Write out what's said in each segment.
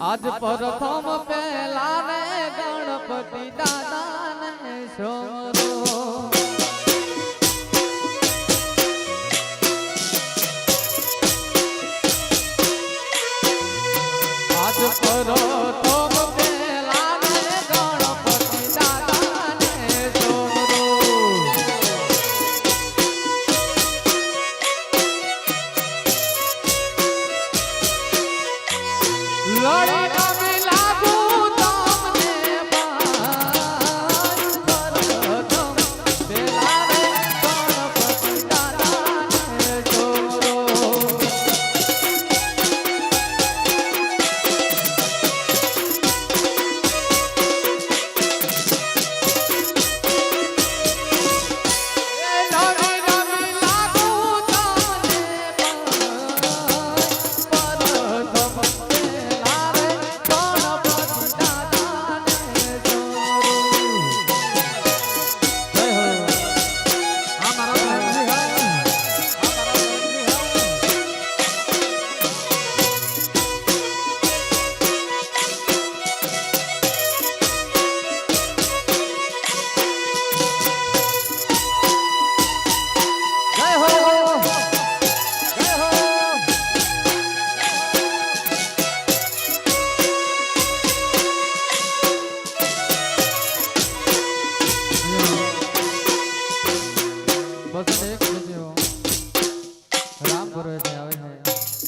આજ પ્રથમ પહેલા ને ગણપતિ દાદા ને સોમરો આજ પ્રથમ પહેલા ને ગણપતિ દાદા ને સોમરો લડી લાગુ તમને પેલા રે ગણપતિ દાદા ને સોમરો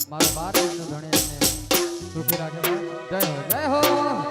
મારા 12 વર્ષનો ધણી સુખી રાખે. જય હો જય હો.